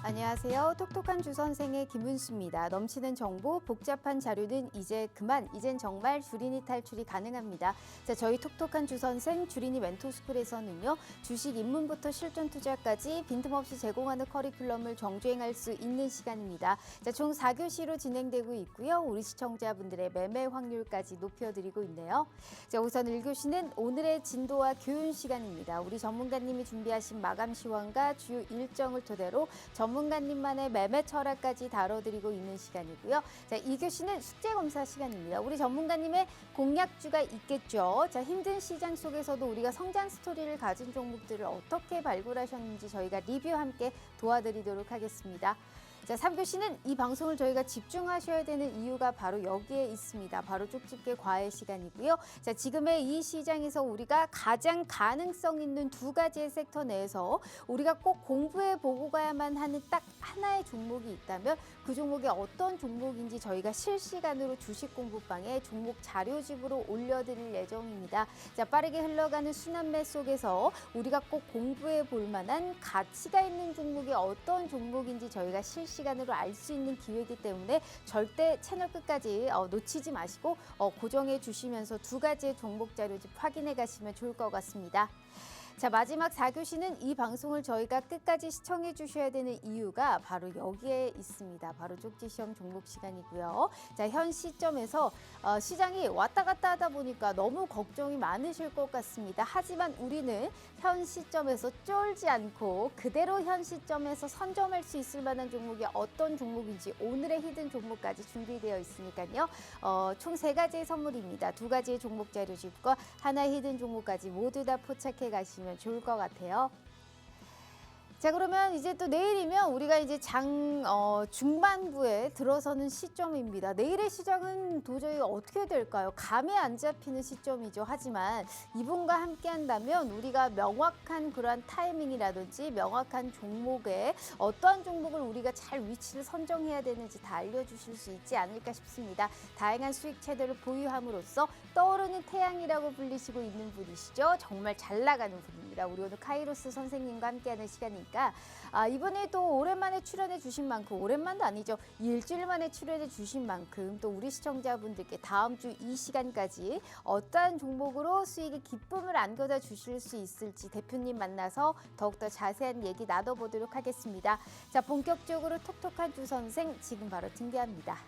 안녕하세요. 똑똑한 주선생의 김은수입니다. 넘치는 정보, 복잡한 자료는 이제 그만, 이젠 정말 주린이 탈출이 가능합니다. 자, 저희 똑똑한 주선생 주린이 멘토스쿨에서는요, 주식 입문부터 실전 투자까지 빈틈없이 제공하는 커리큘럼을 정주행할 수 있는 시간입니다. 자, 총 4교시로 진행되고 있고요. 우리 시청자분들의 매매 확률까지 높여드리고 있네요. 자, 우선 1교시는 오늘의 진도와 교훈 시간입니다. 우리 전문가님이 준비하신 마감 시황과 주요 일정을 토대로 전문가님만의 매매 철학까지 다뤄드리고 있는 시간이고요. 자, 2교시는 숙제검사 시간입니다. 우리 전문가님의 공략주가 있겠죠. 자, 힘든 시장 속에서도 우리가 성장 스토리를 가진 종목들을 어떻게 발굴하셨는지 저희가 리뷰 함께 도와드리도록 하겠습니다. 자, 3교시는 이 방송을 저희가 집중하셔야 되는 이유가 바로 여기에 있습니다. 바로 쪽집게 과외 시간이고요. 자, 지금의 이 시장에서 우리가 가장 가능성 있는 두 가지의 섹터 내에서 우리가 꼭 공부해 보고 가야만 하는 딱 하나의 종목이 있다면 그 종목이 어떤 종목인지 저희가 실시간으로 주식 공부방에 종목 자료집으로 올려드릴 예정입니다. 자, 빠르게 흘러가는 순환매 속에서 우리가 꼭 공부해 볼 만한 가치가 있는 종목이 어떤 종목인지 저희가 실시간으로 알 수 있는 기회이기 때문에 절대 채널 끝까지 놓치지 마시고 고정해 주시면서 두 가지의 종목 자료집 확인해 가시면 좋을 것 같습니다. 자, 마지막 4교시는 이 방송을 저희가 끝까지 시청해 주셔야 되는 이유가 바로 여기에 있습니다. 바로 쪽지시험 종목 시간이고요. 자, 현 시점에서 시장이 왔다 갔다 하다 보니까 너무 걱정이 많으실 것 같습니다. 하지만 우리는 현 시점에서 쫄지 않고 그대로 현 시점에서 선점할 수 있을 만한 종목이 어떤 종목인지 오늘의 히든 종목까지 준비되어 있으니까요. 총 3가지의 선물입니다. 2가지의 종목 자료집과 하나의 히든 종목까지 모두 다 포착해 가시면 좋을 것 같아요. 자, 그러면 이제 또 내일이면 우리가 이제 중반부에 들어서는 시점입니다. 내일의 시장은 도저히 어떻게 될까요? 감이 안 잡히는 시점이죠. 하지만 이분과 함께 한다면 우리가 명확한 그러한 타이밍이라든지 명확한 종목에 어떠한 종목을 우리가 잘 위치를 선정해야 되는지 다 알려주실 수 있지 않을까 싶습니다. 다양한 수익 체제를 보유함으로써 떠오르는 태양이라고 불리시고 있는 분이시죠. 정말 잘 나가는 분입니다. 우리 오늘 카이로스 선생님과 함께하는 시간이 이번에 또 오랜만에 출연해 주신 만큼, 오랜만도 아니죠, 일주일 만에 출연해 주신 만큼 또 우리 시청자분들께 다음 주 이 시간까지 어떠한 종목으로 수익의 기쁨을 안겨다 주실 수 있을지 대표님 만나서 더욱더 자세한 얘기 나눠보도록 하겠습니다. 자, 본격적으로 톡톡한 주선생 지금 바로 등장합니다.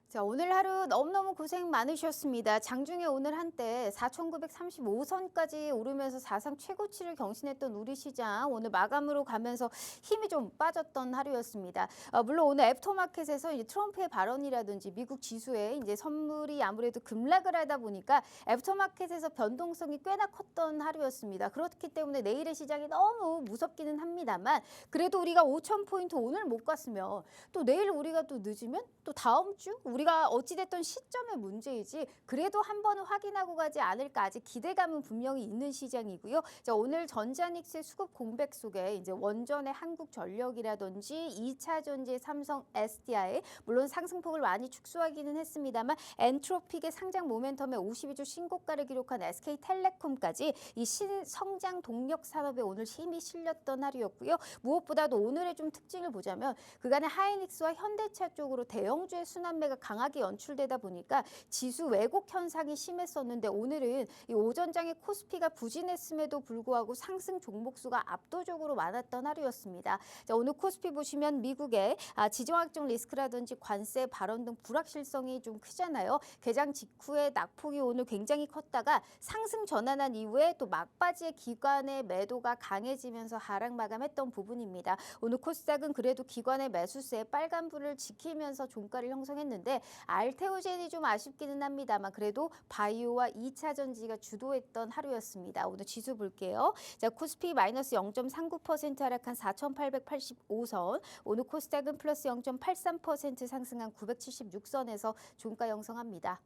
자, 오늘 하루 너무너무 고생 많으셨습니다. 장중에 오늘 한때 4,935선까지 오르면서 사상 최고치를 경신했던 우리 시장 오늘 마감으로 가면서 힘이 좀 빠졌던 하루였습니다. 물론 오늘 애프터마켓에서 이제 트럼프의 발언이라든지 미국 지수에 이제 선물이 아무래도 급락을 하다 보니까 애프터마켓에서 변동성이 꽤나 컸던 하루였습니다. 그렇기 때문에 내일의 시장이 너무 무섭기는 합니다만 그래도 우리가 5,000포인트 오늘 못 갔으면 또 내일 우리가 또 늦으면 또 다음 주 우리가 어찌됐던 시점의 문제이지 그래도 한 번은 확인하고 가지 않을까 아직 기대감은 분명히 있는 시장이고요. 자, 오늘 전자닉스의 수급 공백 속에 이제 원전의 한국전력이라든지 2차 전지의 삼성 SDI 물론 상승폭을 많이 축소하기는 했습니다만 엔트로픽의 상장 모멘텀에 52주 신고가를 기록한 SK텔레콤까지 이 신성장 동력 산업에 오늘 힘이 실렸던 하루였고요. 무엇보다도 오늘의 좀 특징을 보자면 그간의 하이닉스와 현대차 쪽으로 대형주의 순환매가 강하게 연출되다 보니까 지수 왜곡 현상이 심했었는데 오늘은 이 오전장의 코스피가 부진했음에도 불구하고 상승 종목 수가 압도적으로 많았던 하루였습니다. 자, 오늘 코스피 보시면 미국의 지정학적 리스크라든지 관세 발언 등 불확실성이 좀 크잖아요. 개장 직후에 낙폭이 오늘 굉장히 컸다가 상승 전환한 이후에 또 막바지에 기관의 매도가 강해지면서 하락 마감했던 부분입니다. 오늘 코스닥은 그래도 기관의 매수세에 빨간불을 지키면서 종가를 형성했는데 알테오젠이 좀 아쉽기는 합니다만 그래도 바이오와 2차 전지가 주도했던 하루였습니다. 오늘 지수 볼게요. 자, 코스피 마이너스 0.39% 하락한 4,885선, 오늘 코스닥은 플러스 0.83% 상승한 976선에서 종가 형성합니다.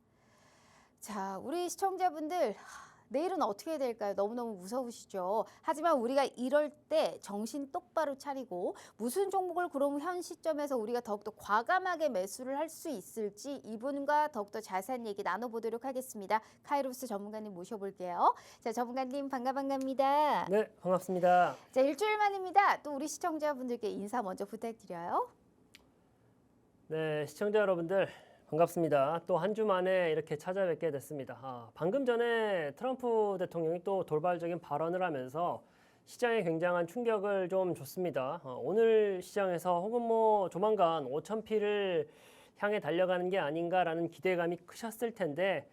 자, 우리 시청자분들 내일은 어떻게 될까요? 너무너무 무서우시죠? 하지만 우리가 이럴 때 정신 똑바로 차리고 무슨 종목을 그럼 현 시점에서 우리가 더욱더 과감하게 매수를 할 수 있을지 이분과 더욱더 자세한 얘기 나눠보도록 하겠습니다. 카이로스 전문가님 모셔볼게요. 자, 전문가님 반갑습니다. 네, 반갑습니다. 자, 일주일 만입니다. 또 우리 시청자분들께 인사 먼저 부탁드려요. 네, 시청자 여러분들 반갑습니다. 또 한 주 만에 이렇게 찾아뵙게 됐습니다. 방금 전에 트럼프 대통령이 또 돌발적인 발언을 하면서 시장에 굉장한 충격을 좀 줬습니다. 오늘 시장에서 혹은 뭐 조만간 5,000피를 향해 달려가는 게 아닌가라는 기대감이 크셨을 텐데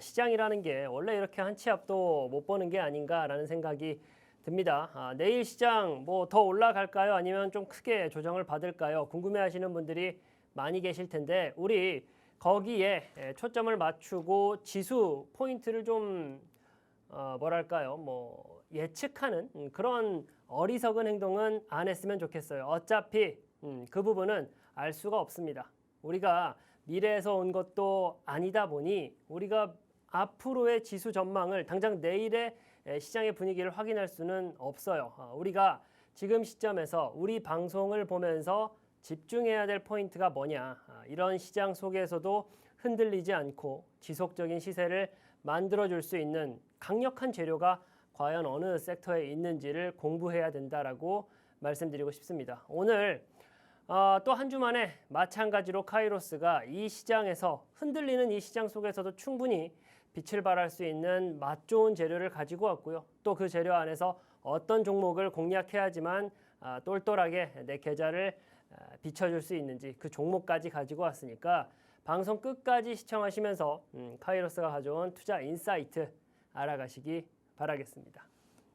시장이라는 게 원래 이렇게 한 치 앞도 못 보는 게 아닌가라는 생각이 듭니다. 내일 시장 뭐 더 올라갈까요? 아니면 좀 크게 조정을 받을까요? 궁금해하시는 분들이 많이 계실 텐데 우리 거기에 초점을 맞추고 지수 포인트를 좀 뭐랄까요? 뭐 예측하는 그런 어리석은 행동은 안 했으면 좋겠어요. 어차피 그 부분은 알 수가 없습니다. 우리가 미래에서 온 것도 아니다 보니 우리가 앞으로의 지수 전망을 당장 내일의 시장의 분위기를 확인할 수는 없어요. 우리가 지금 시점에서 우리 방송을 보면서 집중해야 될 포인트가 뭐냐. 이런 시장 속에서도 흔들리지 않고 지속적인 시세를 만들어줄 수 있는 강력한 재료가 과연 어느 섹터에 있는지를 공부해야 된다라고 말씀드리고 싶습니다. 오늘 또 한 주 만에 마찬가지로 카이로스가 이 시장에서 흔들리는 이 시장 속에서도 충분히 빛을 발할 수 있는 맛 좋은 재료를 가지고 왔고요. 또 그 재료 안에서 어떤 종목을 공략해야지만 똘똘하게 내 계좌를 비춰줄 수 있는지 그 종목까지 가지고 왔으니까 방송 끝까지 시청하시면서 카이로스가 가져온 투자 인사이트 알아가시기 바라겠습니다.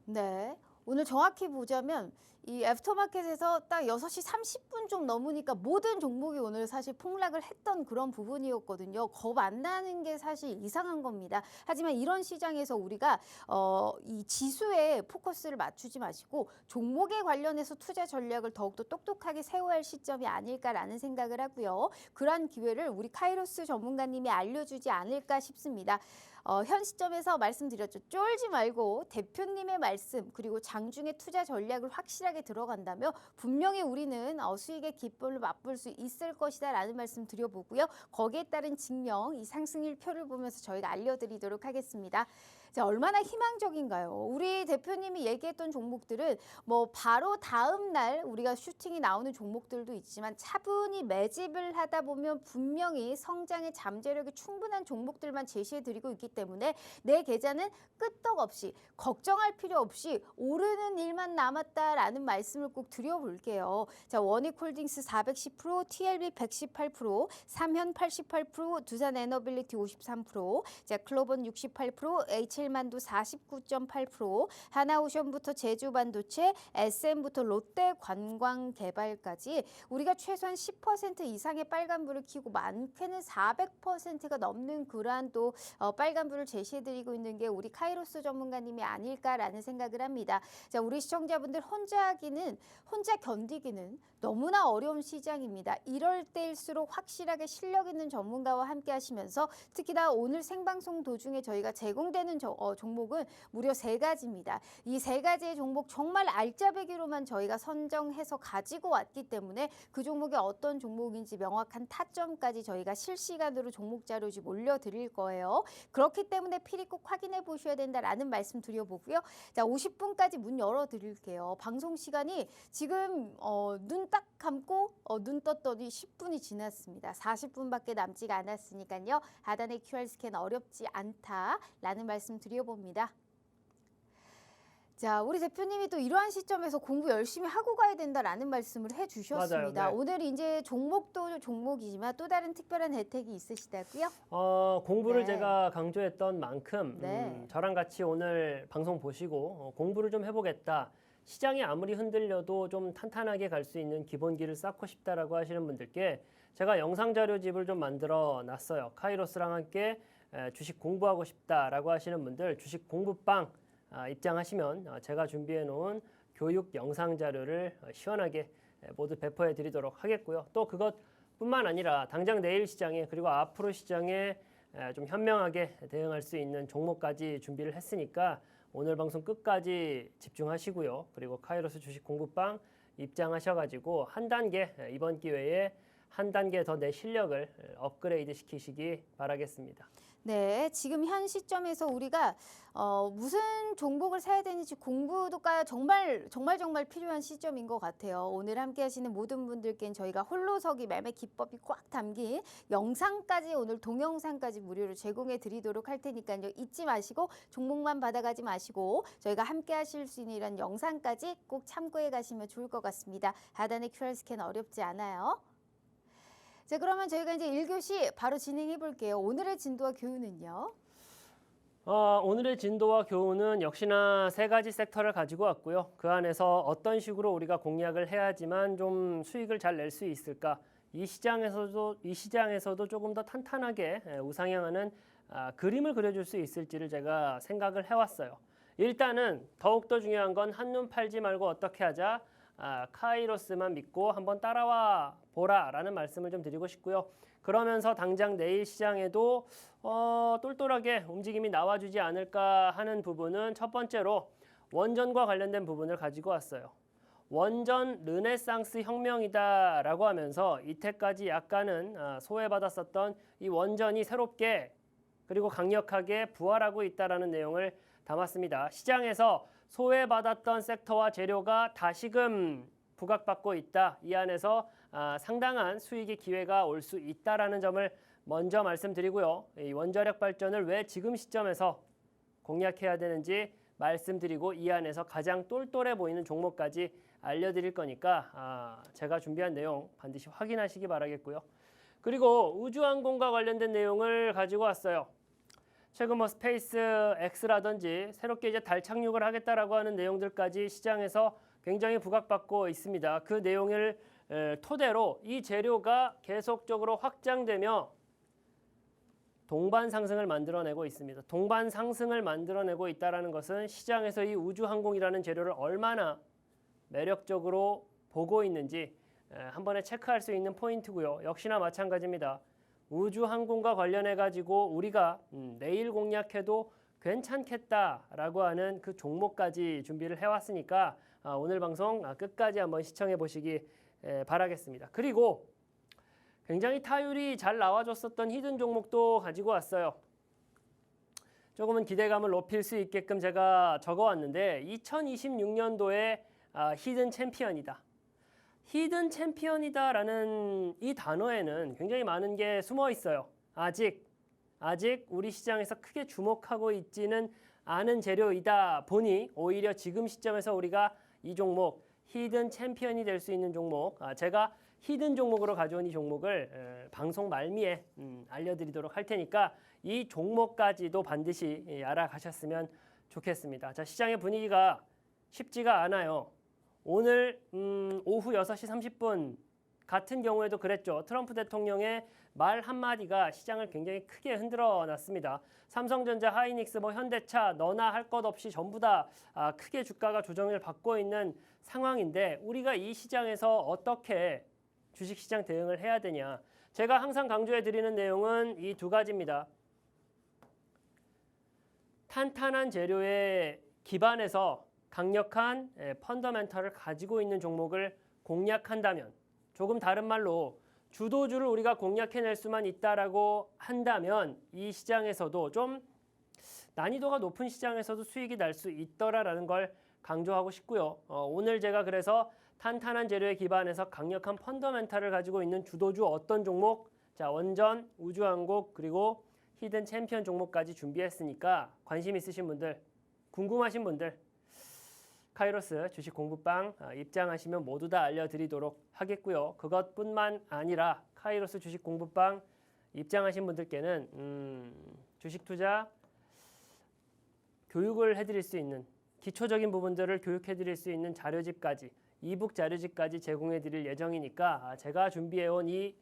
네. 오늘 정확히 보자면 이 애프터마켓에서 딱 6시 30분 좀 넘으니까 모든 종목이 오늘 사실 폭락을 했던 그런 부분이었거든요. 겁 안 나는 게 사실 이상한 겁니다. 하지만 이런 시장에서 우리가 이 지수에 포커스를 맞추지 마시고 종목에 관련해서 투자 전략을 더욱더 똑똑하게 세워야 할 시점이 아닐까라는 생각을 하고요. 그러한 기회를 우리 카이로스 전문가님이 알려주지 않을까 싶습니다. 현 시점에서 말씀드렸죠. 쫄지 말고 대표님의 말씀 그리고 장중에 투자 전략을 확실하게 들어간다며 분명히 우리는 수익의 기쁨을 맛볼 수 있을 것이다 라는 말씀 드려보고요. 거기에 따른 증명, 이 상승일 표를 보면서 저희가 알려드리도록 하겠습니다. 자, 얼마나 희망적인가요? 우리 대표님이 얘기했던 종목들은 뭐 바로 다음 날 우리가 슈팅이 나오는 종목들도 있지만 차분히 매집을 하다 보면 분명히 성장의 잠재력이 충분한 종목들만 제시해 드리고 있기 때문에 내 계좌는 끄떡없이 걱정할 필요 없이 오르는 일만 남았다라는 말씀을 꼭 드려볼게요. 자, 원익홀딩스 410%, TLB 118%, 삼현 88%, 두산에너빌리티 53%, 자, 클로번 68%, H일만두 49.8%, 하나오션부터 제주반도체, SM부터 롯데관광개발까지 우리가 최소한 10% 이상의 빨간불을 켜고 많게는 400%가 넘는 그러한 또 빨간불을 제시해드리고 있는 게 우리 카이로스 전문가님이 아닐까라는 생각을 합니다. 자, 우리 시청자분들 혼자 견디기는 너무나 어려운 시장입니다. 이럴 때일수록 확실하게 실력 있는 전문가와 함께 하시면서 특히나 오늘 생방송 도중에 저희가 제공되는 종목은 무려 3가지입니다. 이 3가지의 종목 정말 알짜배기로만 저희가 선정해서 가지고 왔기 때문에 그 종목이 어떤 종목인지 명확한 타점까지 저희가 실시간으로 종목 자료지 올려드릴 거예요. 그렇기 때문에 필히 꼭 확인해 보셔야 된다라는 말씀 드려보고요. 자, 50분까지 문 열어드릴게요. 방송 시간이 지금 눈 딱 감고 눈 떴더니 10분이 지났습니다. 40분밖에 남지가 않았으니까요. 하단의 QR 스캔 어렵지 않다라는 말씀 드려봅니다. 자, 우리 대표님이 또 이러한 시점에서 공부 열심히 하고 가야 된다라는 말씀을 해주셨습니다. 맞아요. 네. 오늘 이제 종목도 종목이지만 또 다른 특별한 혜택이 있으시다고요? 공부를 네. 제가 강조했던 만큼 네. 저랑 같이 오늘 방송 보시고 공부를 좀 해보겠다. 시장이 아무리 흔들려도 좀 탄탄하게 갈 수 있는 기본기를 쌓고 싶다라고 하시는 분들께 제가 영상 자료집을 좀 만들어 놨어요. 카이로스랑 함께 주식 공부하고 싶다라고 하시는 분들 주식 공부방 입장하시면 제가 준비해 놓은 교육 영상 자료를 시원하게 모두 배포해 드리도록 하겠고요. 또 그것뿐만 아니라 당장 내일 시장에 그리고 앞으로 시장에 좀 현명하게 대응할 수 있는 종목까지 준비를 했으니까 오늘 방송 끝까지 집중하시고요. 그리고 카이로스 주식 공부방 입장하셔가지고 한 단계 이번 기회에 한 단계 더 내 실력을 업그레이드 시키시기 바라겠습니다. 네, 지금 현 시점에서 우리가 무슨 종목을 사야 되는지 공부가 정말 필요한 시점인 것 같아요. 오늘 함께 하시는 모든 분들께는 저희가 홀로서기 매매 기법이 꽉 담긴 영상까지 오늘 동영상까지 무료로 제공해 드리도록 할 테니까요. 잊지 마시고 종목만 받아가지 마시고 저희가 함께 하실 수 있는 이런 영상까지 꼭 참고해 가시면 좋을 것 같습니다. 하단의 QR 스캔 어렵지 않아요. 자, 그러면 저희가 이제 1교시 바로 진행해 볼게요. 오늘의 진도와 교훈은요? 오늘의 진도와 교훈은 역시나 3가지 섹터를 가지고 왔고요. 그 안에서 어떤 식으로 우리가 공략을 해야지만 좀 수익을 잘 낼 수 있을까? 이 시장에서도 조금 더 탄탄하게 우상향하는 그림을 그려줄 수 있을지를 제가 생각을 해왔어요. 일단은 더욱더 중요한 건 한눈 팔지 말고 어떻게 하자? 카이로스만 믿고 한번 따라와 보라라는 말씀을 좀 드리고 싶고요. 그러면서 당장 내일 시장에도 똘똘하게 움직임이 나와주지 않을까 하는 부분은 첫 번째로 원전과 관련된 부분을 가지고 왔어요. 원전 르네상스 혁명이다라고 하면서 이때까지 약간은 소외받았었던 이 원전이 새롭게 그리고 강력하게 부활하고 있다라는 내용을 담았습니다. 시장에서 소외받았던 섹터와 재료가 다시금 부각받고 있다. 이 안에서 상당한 수익의 기회가 올 수 있다라는 점을 먼저 말씀드리고요. 이 원자력 발전을 왜 지금 시점에서 공략해야 되는지 말씀드리고 이 안에서 가장 똘똘해 보이는 종목까지 알려드릴 거니까 제가 준비한 내용 반드시 확인하시기 바라겠고요. 그리고 우주항공과 관련된 내용을 가지고 왔어요. 최근 스페이스 X라든지 새롭게 이제 달 착륙을 하겠다라고 하는 내용들까지 시장에서 굉장히 부각받고 있습니다. 그 내용을 토대로 이 재료가 계속적으로 확장되며 동반 상승을 만들어내고 있습니다. 동반 상승을 만들어내고 있다는 것은 시장에서 이 우주항공이라는 재료를 얼마나 매력적으로 보고 있는지 한 번에 체크할 수 있는 포인트고요. 역시나 마찬가지입니다. 우주항공과 관련해 가지고 우리가 내일 공략해도 괜찮겠다라고 하는 그 종목까지 준비를 해왔으니까 오늘 방송 끝까지 한번 시청해 보시기 바라겠습니다. 그리고 굉장히 타율이 잘 나와줬었던 히든 종목도 가지고 왔어요. 조금은 기대감을 높일 수 있게끔 제가 적어왔는데 2026년도에 히든 챔피언이다. 히든 챔피언이다라는 이 단어에는 굉장히 많은 게 숨어 있어요. 아직 우리 시장에서 크게 주목하고 있지는 않은 재료이다 보니 오히려 지금 시점에서 우리가 이 종목 히든 챔피언이 될 수 있는 종목, 제가 히든 종목으로 가져온 이 종목을 방송 말미에 알려드리도록 할 테니까 이 종목까지도 반드시 알아가셨으면 좋겠습니다. 자, 시장의 분위기가 쉽지가 않아요. 오늘 오후 6시 30분 같은 경우에도 그랬죠. 트럼프 대통령의 말 한마디가 시장을 굉장히 크게 흔들어 놨습니다. 삼성전자, 하이닉스, 현대차 너나 할 것 없이 전부 다 크게 주가가 조정을 받고 있는 상황인데 우리가 이 시장에서 어떻게 주식시장 대응을 해야 되냐. 제가 항상 강조해 드리는 내용은 이 두 가지입니다. 탄탄한 재료에 기반해서 강력한 펀더멘털을 가지고 있는 종목을 공략한다면, 조금 다른 말로 주도주를 우리가 공략해낼 수만 있다라고 한다면 이 시장에서도 좀 난이도가 높은 시장에서도 수익이 날 수 있더라라는 걸 강조하고 싶고요. 오늘 제가 그래서 탄탄한 재료에 기반해서 강력한 펀더멘털을 가지고 있는 주도주 어떤 종목, 자, 원전, 우주항공 그리고 히든 챔피언 종목까지 준비했으니까 관심 있으신 분들, 궁금하신 분들 카이로스 주식 공부방 입장하시면 모두 다 알려드리도록 하겠고요. 그것뿐만 아니라 카이로스 주식 공부방 입장하신 분들께는 주식 투자 교육을 해드릴 수 있는 기초적인 부분들을 교육해드릴 수 있는 자료집까지, 이북 자료집까지 제공해드릴 예정이니까 제가 준비해온 이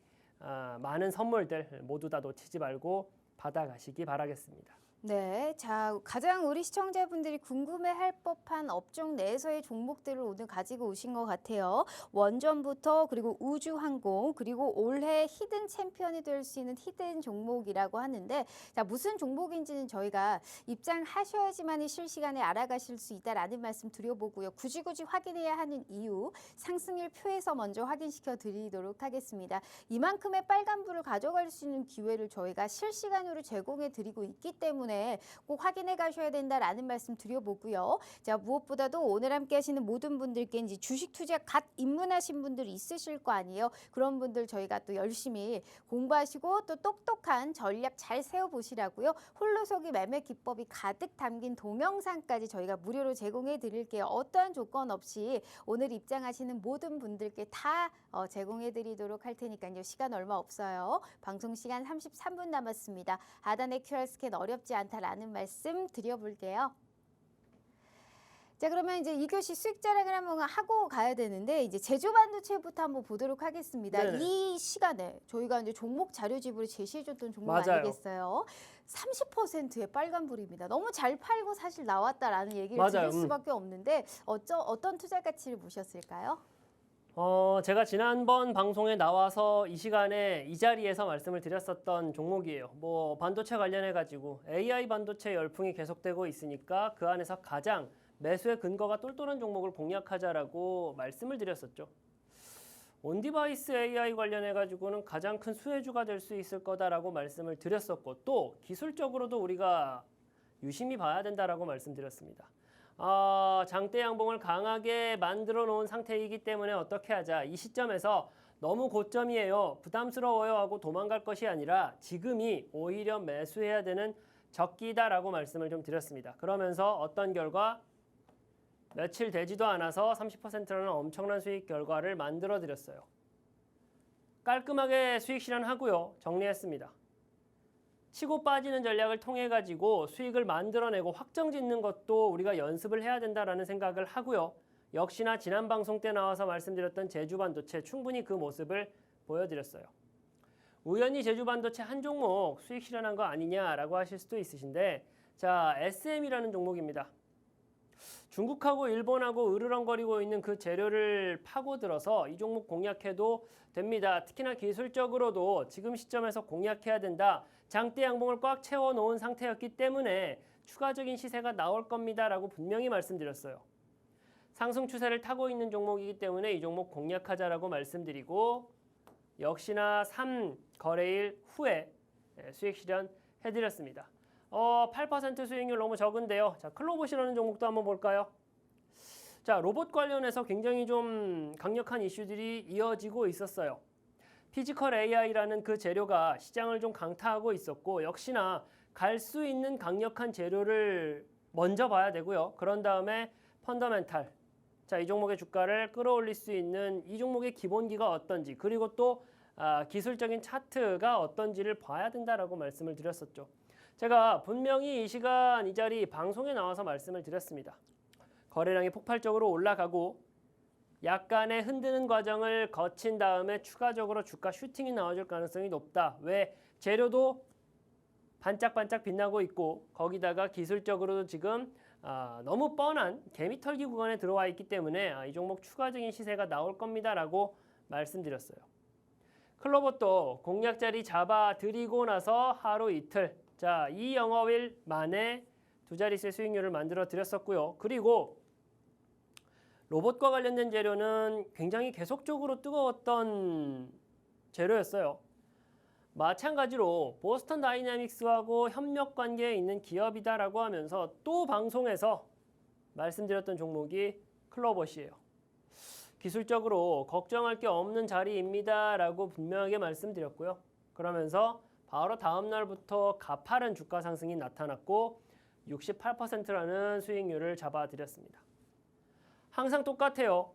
많은 선물들 모두 다 놓치지 말고 받아가시기 바라겠습니다. 네, 자, 가장 우리 시청자분들이 궁금해할 법한 업종 내에서의 종목들을 오늘 가지고 오신 것 같아요. 원전부터 그리고 우주항공 그리고 올해 히든 챔피언이 될 수 있는 히든 종목이라고 하는데, 자, 무슨 종목인지는 저희가 입장하셔야지만 실시간에 알아가실 수 있다라는 말씀 드려보고요. 굳이 확인해야 하는 이유 상승률 표에서 먼저 확인시켜 드리도록 하겠습니다. 이만큼의 빨간불을 가져갈 수 있는 기회를 저희가 실시간으로 제공해 드리고 있기 때문에 꼭 확인해 가셔야 된다라는 말씀 드려보고요. 자, 무엇보다도 오늘 함께 하시는 모든 분들께 이제 주식 투자 갓 입문하신 분들이 있으실 거 아니에요. 그런 분들 저희가 또 열심히 공부하시고 또 똑똑한 전략 잘 세워보시라고요. 홀로서기 매매 기법이 가득 담긴 동영상까지 저희가 무료로 제공해 드릴게요. 어떠한 조건 없이 오늘 입장하시는 모든 분들께 다 제공해 드리도록 할 테니까요. 시간 얼마 없어요. 방송 시간 33분 남았습니다. 하단의 QR 스캔 어렵지 않다라는 말씀 드려볼게요. 자, 그러면 이제 2교시 수익 자랑을 한번 하고 가야 되는데 이제 제조반도체부터 한번 보도록 하겠습니다. 네네. 이 시간에 저희가 이제 종목 자료집으로 제시해줬던 종목 맞아요. 아니겠어요? 30%의 빨간불입니다. 너무 잘 팔고 사실 나왔다라는 얘기를 맞아요. 드릴 수밖에 없는데 어떤 투자 가치를 보셨을까요? 제가 지난번 방송에 나와서 이 시간에 이 자리에서 말씀을 드렸었던 종목이에요. 반도체 관련해 가지고 AI 반도체 열풍이 계속되고 있으니까 그 안에서 가장 매수의 근거가 똘똘한 종목을 공략하자라고 말씀을 드렸었죠. 온디바이스 AI 관련해 가지고는 가장 큰 수혜주가 될 수 있을 거다라고 말씀을 드렸었고 또 기술적으로도 우리가 유심히 봐야 된다라고 말씀드렸습니다. 장대 양봉을 강하게 만들어 놓은 상태이기 때문에 어떻게 하자. 이 시점에서 너무 고점이에요. 부담스러워요 하고 도망갈 것이 아니라 지금이 오히려 매수해야 되는 적기다라고 말씀을 좀 드렸습니다. 그러면서 어떤 결과? 며칠 되지도 않아서 30%라는 엄청난 수익 결과를 만들어 드렸어요. 깔끔하게 수익 실현하고요. 정리했습니다. 치고 빠지는 전략을 통해 가지고 수익을 만들어내고 확정 짓는 것도 우리가 연습을 해야 된다라는 생각을 하고요. 역시나 지난 방송 때 나와서 말씀드렸던 제주반도체 충분히 그 모습을 보여드렸어요. 우연히 제주반도체 한 종목 수익 실현한 거 아니냐라고 하실 수도 있으신데 자, SM이라는 종목입니다. 중국하고 일본하고 으르렁거리고 있는 그 재료를 파고들어서 이 종목 공략해도 됩니다. 특히나 기술적으로도 지금 시점에서 공략해야 된다. 장대 양봉을 꽉 채워놓은 상태였기 때문에 추가적인 시세가 나올 겁니다라고 분명히 말씀드렸어요. 상승 추세를 타고 있는 종목이기 때문에 이 종목 공략하자라고 말씀드리고 역시나 3거래일 후에 수익 실현 해드렸습니다. 8% 수익률 너무 적은데요. 자, 클로봇이라는 종목도 한번 볼까요? 자, 로봇 관련해서 굉장히 좀 강력한 이슈들이 이어지고 있었어요. 피지컬 AI라는 그 재료가 시장을 좀 강타하고 있었고, 역시나 갈 수 있는 강력한 재료를 먼저 봐야 되고요. 그런 다음에 펀더멘탈, 자, 이 종목의 주가를 끌어올릴 수 있는 이 종목의 기본기가 어떤지, 그리고 또 기술적인 차트가 어떤지를 봐야 된다라고 말씀을 드렸었죠. 제가 분명히 이 시간 이 자리 방송에 나와서 말씀을 드렸습니다. 거래량이 폭발적으로 올라가고 약간의 흔드는 과정을 거친 다음에 추가적으로 주가 슈팅이 나와줄 가능성이 높다. 왜? 재료도 반짝반짝 빛나고 있고 거기다가 기술적으로도 지금 너무 뻔한 개미털기 구간에 들어와 있기 때문에 이 종목 추가적인 시세가 나올 겁니다라고 말씀드렸어요. 클로봇도 공략 자리 잡아드리고 나서 하루 이틀, 자, 이 영업일 만에 두 자릿수의 수익률을 만들어 드렸었고요. 그리고 로봇과 관련된 재료는 굉장히 계속적으로 뜨거웠던 재료였어요. 마찬가지로 보스턴 다이내믹스하고 협력 관계에 있는 기업이다라고 하면서 또 방송에서 말씀드렸던 종목이 클로봇이에요. 기술적으로 걱정할 게 없는 자리입니다라고 분명하게 말씀드렸고요. 그러면서 바로 다음 날부터 가파른 주가 상승이 나타났고 68%라는 수익률을 잡아드렸습니다. 항상 똑같아요.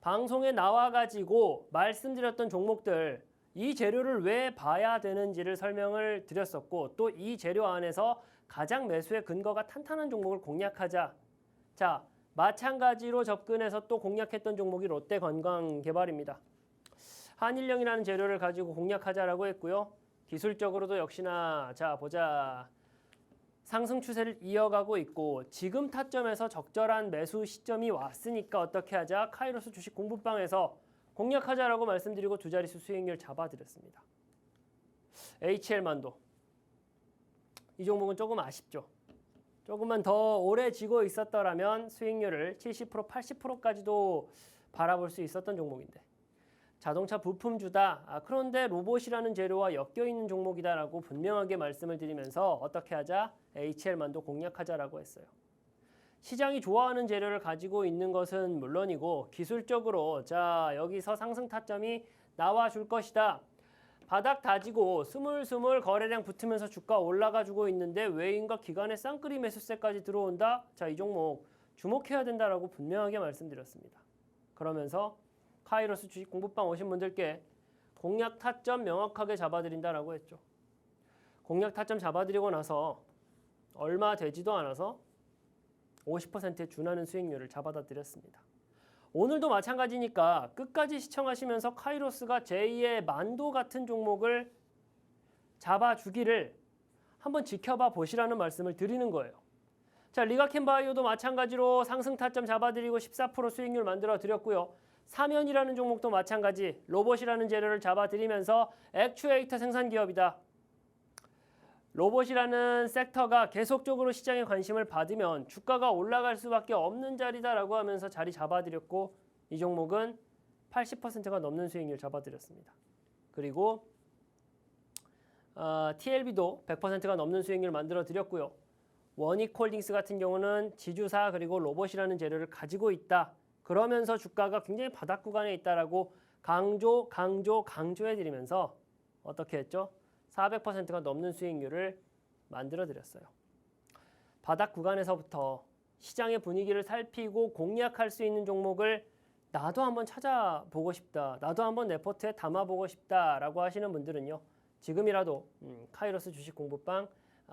방송에 나와가지고 말씀드렸던 종목들, 이 재료를 왜 봐야 되는지를 설명을 드렸었고, 또 이 재료 안에서 가장 매수의 근거가 탄탄한 종목을 공략하자. 자, 마찬가지로 접근해서 또 공략했던 종목이 롯데건강개발입니다. 한일령이라는 재료를 가지고 공략하자라고 했고요. 기술적으로도 역시나 자 보자. 상승 추세를 이어가고 있고 지금 타점에서 적절한 매수 시점이 왔으니까 어떻게 하자? 카이로스 주식 공부방에서 공략하자라고 말씀드리고 두 자릿수 수익률 잡아드렸습니다. HL만도 이 종목은 조금 아쉽죠. 조금만 더 오래 쥐고 있었더라면 수익률을 70%, 80%까지도 바라볼 수 있었던 종목인데 자동차 부품주다. 그런데 로봇이라는 재료와 엮여있는 종목이다라고 분명하게 말씀을 드리면서 어떻게 하자? HL만도 공략하자라고 했어요. 시장이 좋아하는 재료를 가지고 있는 것은 물론이고 기술적으로 자 여기서 상승 타점이 나와줄 것이다. 바닥 다지고 스물스물 거래량 붙으면서 주가 올라가지고 있는데 외인과 기관의 쌍끌이 매수세까지 들어온다. 자, 이 종목 주목해야 된다라고 분명하게 말씀드렸습니다. 그러면서 카이로스 주식 공부방 오신 분들께 공략 타점 명확하게 잡아드린다라고 했죠. 공략 타점 잡아드리고 나서 얼마 되지도 않아서 50%에 준하는 수익률을 잡아다 드렸습니다. 오늘도 마찬가지니까 끝까지 시청하시면서 카이로스가 제2의 만도 같은 종목을 잡아주기를 한번 지켜봐 보시라는 말씀을 드리는 거예요. 자, 리가켄바이오도 마찬가지로 상승 타점 잡아드리고 14% 수익률 만들어 드렸고요. 사면이라는 종목도 마찬가지 로봇이라는 재료를 잡아드리면서 액추에이터 생산 기업이다. 로봇이라는 섹터가 계속적으로 시장에 관심을 받으면 주가가 올라갈 수밖에 없는 자리다라고 하면서 자리 잡아드렸고 이 종목은 80%가 넘는 수익률 잡아드렸습니다. 그리고 TLB도 100%가 넘는 수익률 만들어드렸고요. 원익홀딩스 같은 경우는 지주사 그리고 로봇이라는 재료를 가지고 있다. 그러면서 주가가 굉장히 바닥 구간에 있다라고 강조해드리면서 어떻게 했죠? 400%가 넘는 수익률을 만들어드렸어요. 바닥 구간에서부터 시장의 분위기를 살피고 공략할 수 있는 종목을 나도 한번 찾아보고 싶다. 나도 한번 내 포트에 담아보고 싶다라고 하시는 분들은요. 지금이라도 카이로스 주식 공부방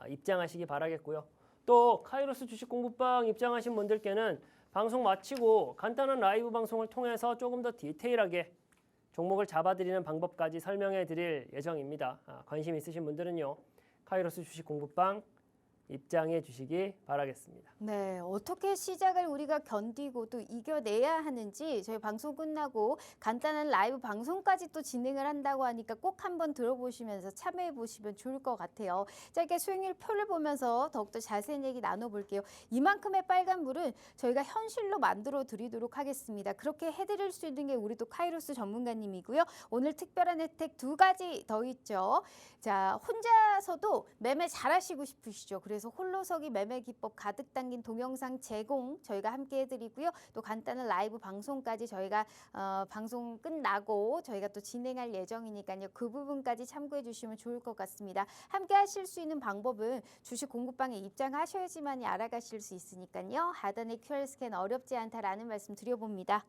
입장하시기 바라겠고요. 또 카이로스 주식 공부방 입장하신 분들께는 방송 마치고 간단한 라이브 방송을 통해서 조금 더 디테일하게 종목을 잡아드리는 방법까지 설명해 드릴 예정입니다. 관심 있으신 분들은요. 카이로스 주식 공부방 입장해 주시기 바라겠습니다. 네, 어떻게 시작을 우리가 견디고 또 이겨내야 하는지 저희 방송 끝나고 간단한 라이브 방송까지 또 진행을 한다고 하니까 꼭 한번 들어보시면서 참여해 보시면 좋을 것 같아요. 짧게 수익률 표를 보면서 더욱더 자세한 얘기 나눠볼게요. 이만큼의 빨간불은 저희가 현실로 만들어 드리도록 하겠습니다. 그렇게 해드릴 수 있는 게 우리 또 카이로스 전문가님이고요. 오늘 특별한 혜택 2가지 더 있죠. 자, 혼자서도 매매 잘하시고 싶으시죠. 그래서 홀로서기 매매 기법 가득 담긴 동영상 제공 저희가 함께 해드리고요. 또 간단한 라이브 방송까지 저희가 방송 끝나고 저희가 또 진행할 예정이니까요. 그 부분까지 참고해 주시면 좋을 것 같습니다. 함께 하실 수 있는 방법은 주식 공부방에 입장하셔야지만이 알아가실 수 있으니까요. 하단의 QR 스캔 어렵지 않다라는 말씀 드려봅니다.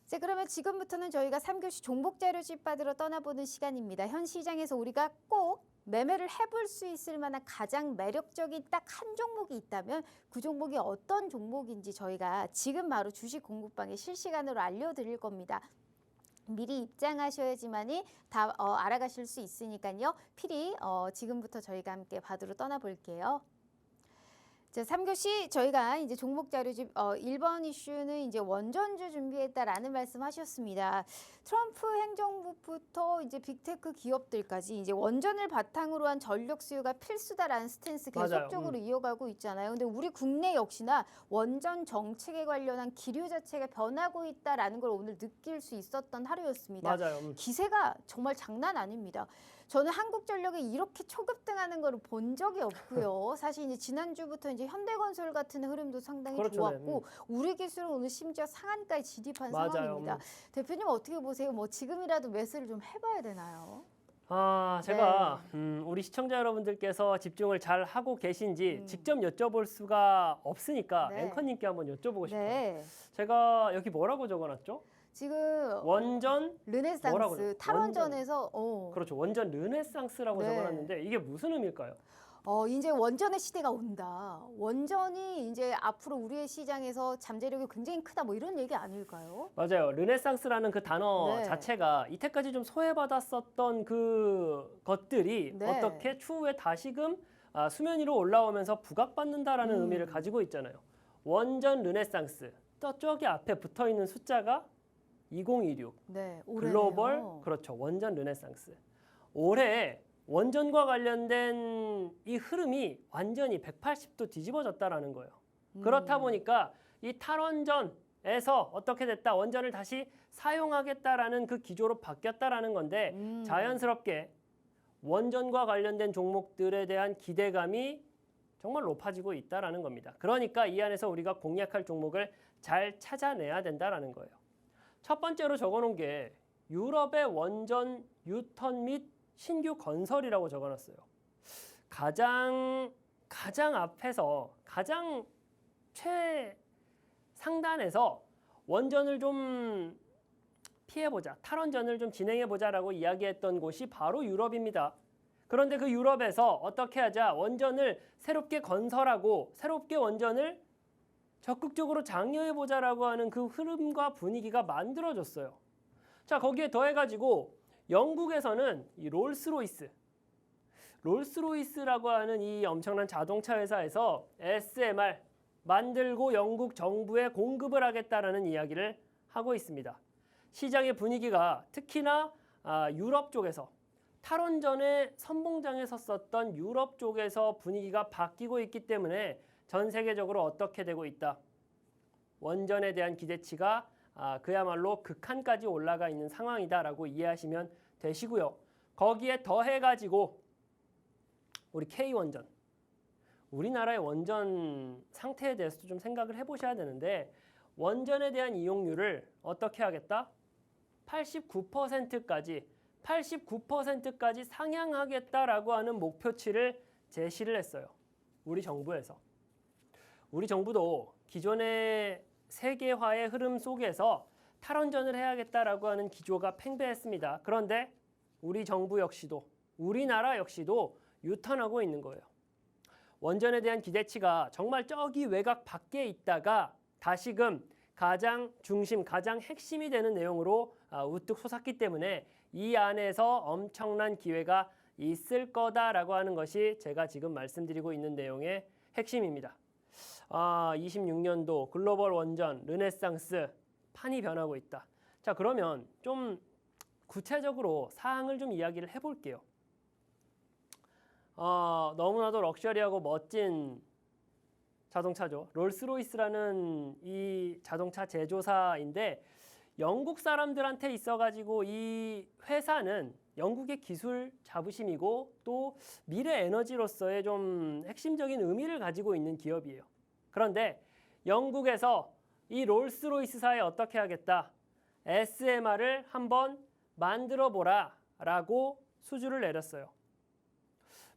자, 그러면 지금부터는 저희가 3교시 종목 자료집 받으러 떠나보는 시간입니다. 현 시장에서 우리가 꼭 매매를 해볼 수 있을 만한 가장 매력적인 딱 한 종목이 있다면 그 종목이 어떤 종목인지 저희가 지금 바로 주식 공부방에 실시간으로 알려드릴 겁니다. 미리 입장하셔야지만이 다 알아가실 수 있으니까요. 필히 지금부터 저희가 함께 받으러 떠나볼게요. 자, 3교시 저희가 이제 종목 자료집 1번 이슈는 이제 원전주 준비했다라는 말씀하셨습니다. 트럼프 행정부부터 이제 빅테크 기업들까지 이제 원전을 바탕으로 한 전력 수요가 필수다라는 스탠스 계속적으로 이어가고 있잖아요. 근데 우리 국내 역시나 원전 정책에 관련한 기류 자체가 변하고 있다라는 걸 오늘 느낄 수 있었던 하루였습니다. 맞아요. 기세가 정말 장난 아닙니다. 저는 한국전력이 이렇게 초급등하는 걸 본 적이 없고요. 사실 이제 지난주부터 이제 현대건설 같은 흐름도 상당히 그렇죠. 좋았고 우리 기술은 오늘 심지어 상한가에 진입한 맞아요. 상황입니다. 대표님 어떻게 보세요? 뭐 지금이라도 매수를 좀 해봐야 되나요? 제가 우리 시청자 여러분들께서 집중을 잘 하고 계신지 직접 여쭤볼 수가 없으니까 네. 앵커님께 한번 여쭤보고 싶어요. 네. 제가 여기 뭐라고 적어놨죠? 지금 원전 뭐라고 르네상스 그래요? 탈원전에서 그렇죠. 원전 르네상스라고 네. 적어놨는데 이게 무슨 의미일까요? 이제 원전의 시대가 온다. 원전이 이제 앞으로 우리의 시장에서 잠재력이 굉장히 크다. 뭐 이런 얘기 아닐까요? 맞아요. 르네상스라는 그 단어 네. 자체가 이때까지 좀 소외받았었던 그 것들이 네. 어떻게 추후에 다시금 수면 위로 올라오면서 부각받는다라는 의미를 가지고 있잖아요. 원전 르네상스. 저기 앞에 붙어 있는 숫자가 2026. 네, 글로벌 올해네요. 그렇죠. 원전 르네상스. 올해 원전과 관련된 이 흐름이 완전히 180도 뒤집어졌다라는 거예요. 그렇다 보니까 이 탈원전에서 어떻게 됐다, 원전을 다시 사용하겠다라는 그 기조로 바뀌었다라는 건데 자연스럽게 원전과 관련된 종목들에 대한 기대감이 정말 높아지고 있다라는 겁니다. 그러니까 이 안에서 우리가 공략할 종목을 잘 찾아내야 된다라는 거예요. 첫 번째로 적어놓은 게 유럽의 원전 유턴 및 신규 건설이라고 적어놨어요. 가장 앞에서 가장 최상단에서 원전을 좀 피해보자, 탈원전을 좀 진행해보자라고 이야기했던 곳이 바로 유럽입니다. 그런데 그 유럽에서 어떻게 하자, 원전을 새롭게 건설하고 새롭게 원전을 적극적으로 장려해보자라고 하는 그 흐름과 분위기가 만들어졌어요. 자, 거기에 더해가지고 영국에서는 이 롤스로이스라고 하는 이 엄청난 자동차 회사에서 SMR 만들고 영국 정부에 공급을 하겠다라는 이야기를 하고 있습니다. 시장의 분위기가 특히나 유럽 쪽에서 탈원전의 선봉장에 섰었던 유럽 쪽에서 분위기가 바뀌고 있기 때문에 전 세계적으로 어떻게 되고 있다. 원전에 대한 기대치가 그야말로 극한까지 올라가 있는 상황이다라고 이해하시면 되시고요. 거기에 더해가지고 우리 K원전, 우리나라의 원전 상태에 대해서도 좀 생각을 해보셔야 되는데 원전에 대한 이용률을 어떻게 하겠다? 89%까지 상향하겠다라고 하는 목표치를 제시를 했어요. 우리 정부에서. 우리 정부도 기존의 세계화의 흐름 속에서 탈원전을 해야겠다라고 하는 기조가 팽배했습니다. 그런데 우리 정부 역시도, 우리나라 역시도 유턴하고 있는 거예요. 원전에 대한 기대치가 정말 저기 외곽 밖에 있다가 다시금 가장 중심, 가장 핵심이 되는 내용으로 우뚝 솟았기 때문에 이 안에서 엄청난 기회가 있을 거다라고 하는 것이 제가 지금 말씀드리고 있는 내용의 핵심입니다. 26년도 글로벌 원전 르네상스 판이 변하고 있다. 자, 그러면 좀 구체적으로 사항을 좀 이야기를 해볼게요. 너무나도 럭셔리하고 멋진 자동차죠. 롤스로이스라는 이 자동차 제조사인데 영국 사람들한테 있어가지고 이 회사는 영국의 기술 자부심이고 또 미래 에너지로서의 좀 핵심적인 의미를 가지고 있는 기업이에요. 그런데 영국에서 이 롤스로이스사에 어떻게 하겠다? SMR을 한번 만들어 보라 라고 수주를 내렸어요.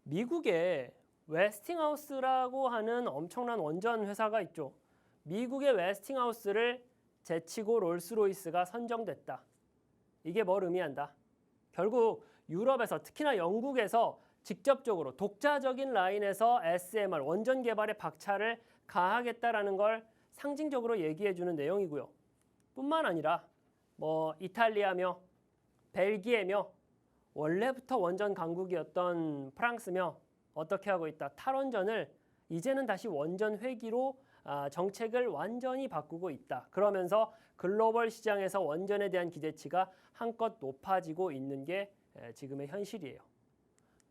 미국에 웨스팅하우스라고 하는 엄청난 원전 회사가 있죠. 미국의 웨스팅하우스를 제치고 롤스로이스가 선정됐다. 이게 뭘 의미한다? 결국 유럽에서 특히나 영국에서 직접적으로 독자적인 라인에서 SMR 원전 개발에 박차를 가하겠다라는 걸 상징적으로 얘기해 주는 내용이고요. 뿐만 아니라 이탈리아며 벨기에며 원래부터 원전 강국이었던 프랑스며 어떻게 하고 있다. 탈원전을 이제는 다시 원전 회귀로 정책을 완전히 바꾸고 있다. 그러면서 글로벌 시장에서 원전에 대한 기대치가 한껏 높아지고 있는 게 지금의 현실이에요.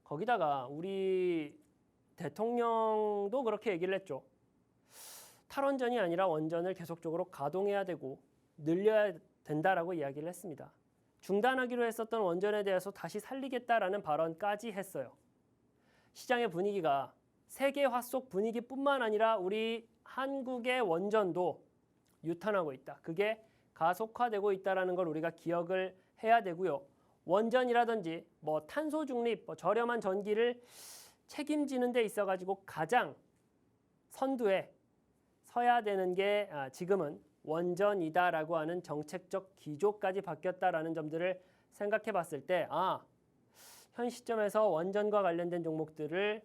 거기다가 우리 대통령도 그렇게 얘기를 했죠. 탈원전이 아니라 원전을 계속적으로 가동해야 되고 늘려야 된다라고 이야기를 했습니다. 중단하기로 했었던 원전에 대해서 다시 살리겠다라는 발언까지 했어요. 시장의 분위기가 세계화 속 분위기뿐만 아니라 우리 한국의 원전도 유턴하고 있다. 그게 가속화되고 있다는 걸 우리가 기억을 해야 되고요. 원전이라든지 탄소 중립, 저렴한 전기를 책임지는 데 있어가지고 가장 선두에 서야 되는 게 지금은 원전이다라고 하는 정책적 기조까지 바뀌었다라는 점들을 생각해 봤을 때 현 시점에서 원전과 관련된 종목들을